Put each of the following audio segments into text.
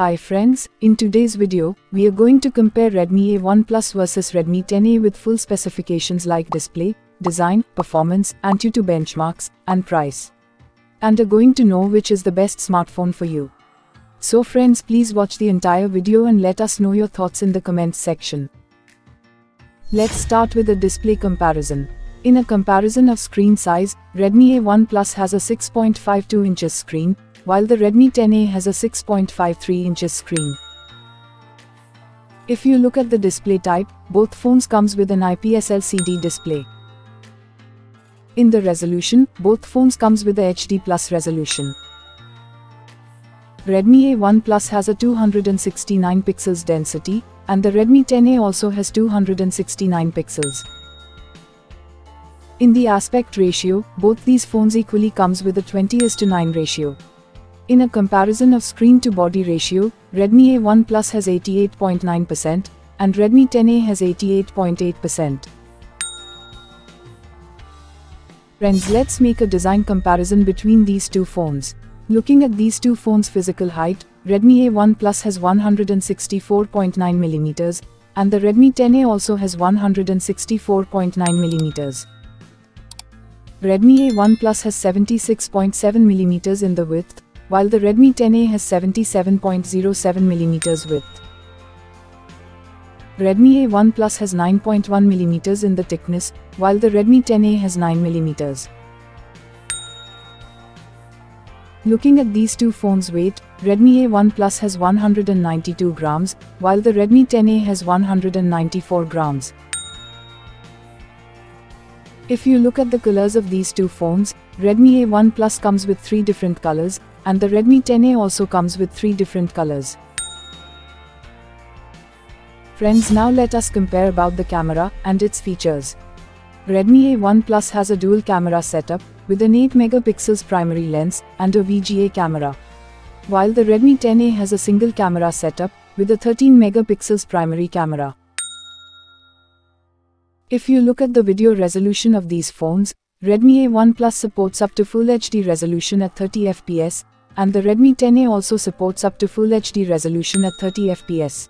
Hi friends, in today's video, we are going to compare Redmi A1 Plus versus Redmi 10A with full specifications like display, design, performance, Antutu benchmarks, and price. And are going to know which is the best smartphone for you. So friends, please watch the entire video and let us know your thoughts in the comments section. Let's start with a display comparison. In a comparison of screen size, Redmi A1 Plus has a 6.52 inches screen, while the Redmi 10A has a 6.53 inches screen. If you look at the display type, both phones comes with an IPSLCD display. In the resolution, both phones comes with a HD Plus resolution. Redmi A1 Plus has a 269 pixels density, and the Redmi 10A also has 269 pixels. In the aspect ratio, both these phones equally comes with a 20:9 ratio. In a comparison of screen-to-body ratio, Redmi A1 Plus has 88.9% and Redmi 10A has 88.8%. Friends, let's make a design comparison between these two phones. Looking at these two phones' physical height, Redmi A1 Plus has 164.9 mm and the Redmi 10A also has 164.9 mm. Redmi A1 Plus has 76.7 mm in the width, while the Redmi 10A has 77.07 mm width. Redmi A1 Plus has 9.1 mm in the thickness, while the Redmi 10A has 9 mm. Looking at these two phones' weight, Redmi A1 Plus has 192 grams, while the Redmi 10A has 194 grams. If you look at the colors of these two phones, Redmi A1 Plus comes with 3 different colors, and the Redmi 10A also comes with 3 different colors. Friends, now let us compare about the camera and its features. Redmi A1 Plus has a dual camera setup, with an 8 megapixels primary lens and a VGA camera. While the Redmi 10A has a single camera setup, with a 13 megapixels primary camera. If you look at the video resolution of these phones, Redmi A1 Plus supports up to Full HD resolution at 30 fps, and the Redmi 10A also supports up to Full HD resolution at 30 fps.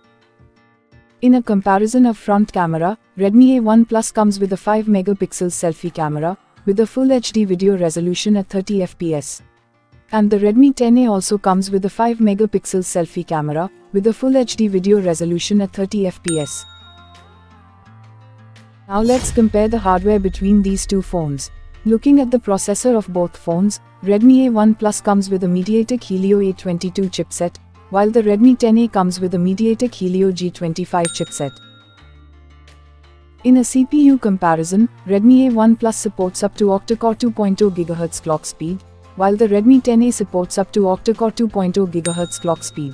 In a comparison of front camera, Redmi A1 Plus comes with a 5 megapixel selfie camera, with a Full HD video resolution at 30 fps. And the Redmi 10A also comes with a 5 megapixel selfie camera, with a Full HD video resolution at 30 fps. Now let's compare the hardware between these two phones. Looking at the processor of both phones, Redmi A1 Plus comes with a MediaTek Helio A22 chipset, while the Redmi 10A comes with a MediaTek Helio G25 chipset. In a CPU comparison, Redmi A1 Plus supports up to octa-core 2.0 GHz clock speed, while the Redmi 10A supports up to octa-core 2.0 GHz clock speed.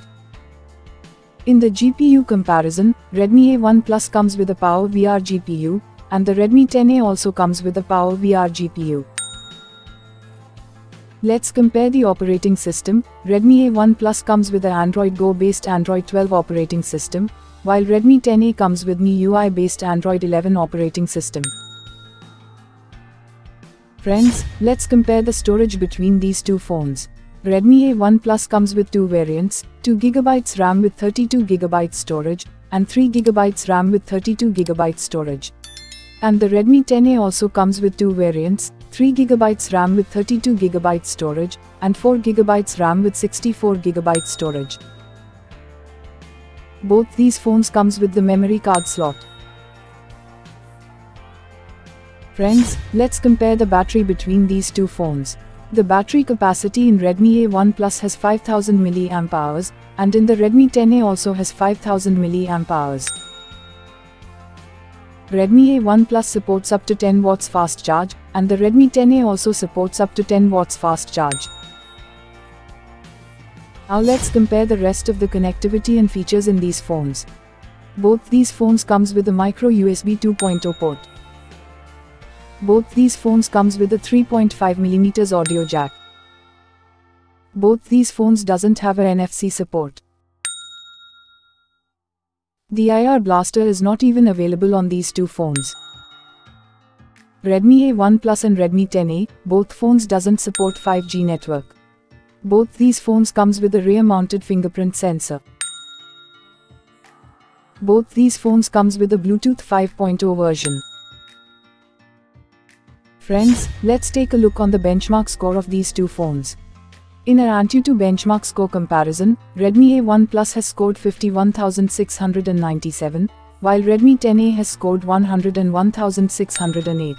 In the GPU comparison, Redmi A1 Plus comes with a PowerVR GPU, and the Redmi 10A also comes with a PowerVR GPU. Let's compare the operating system. Redmi A1 Plus comes with an Android Go based Android 12 operating system, while Redmi 10A comes with MIUI based Android 11 operating system. Friends, let's compare the storage between these two phones. Redmi A1 Plus comes with 2 variants, 2GB RAM with 32GB storage, and 3GB RAM with 32GB storage. And the Redmi 10A also comes with 2 variants, 3GB RAM with 32GB storage, and 4GB RAM with 64GB storage. Both these phones comes with the memory card slot. Friends, let's compare the battery between these two phones. The battery capacity in Redmi A1 Plus has 5000 mAh, and in the Redmi 10A also has 5000 mAh. Redmi A1 Plus supports up to 10 watts fast charge, and the Redmi 10A also supports up to 10 watts fast charge. Now let's compare the rest of the connectivity and features in these phones. Both these phones comes with a micro USB 2.0 port. Both these phones comes with a 3.5mm audio jack. Both these phones doesn't have a NFC support. The IR blaster is not even available on these two phones. Redmi A1 Plus and Redmi 10A, both phones doesn't support 5G network. Both these phones comes with a rear-mounted fingerprint sensor. Both these phones comes with a Bluetooth 5.0 version. Friends, let's take a look on the benchmark score of these two phones. In our Antutu benchmark score comparison, Redmi A1 Plus has scored 51,697, while Redmi 10A has scored 101,608.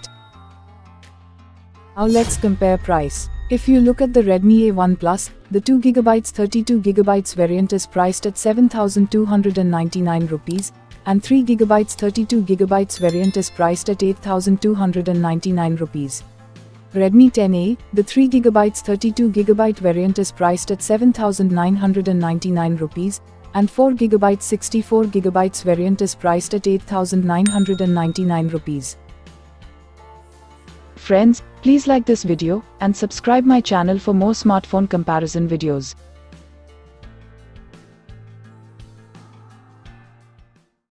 Now let's compare price. If you look at the Redmi A1 Plus, the 2GB 32GB variant is priced at 7,299 rupees, and 3GB 32GB variant is priced at 8,299 rupees. Redmi 10A, the 3GB 32GB variant is priced at 7,999 rupees, and 4GB 64GB variant is priced at 8,999 rupees. Friends, please like this video and subscribe my channel for more smartphone comparison videos.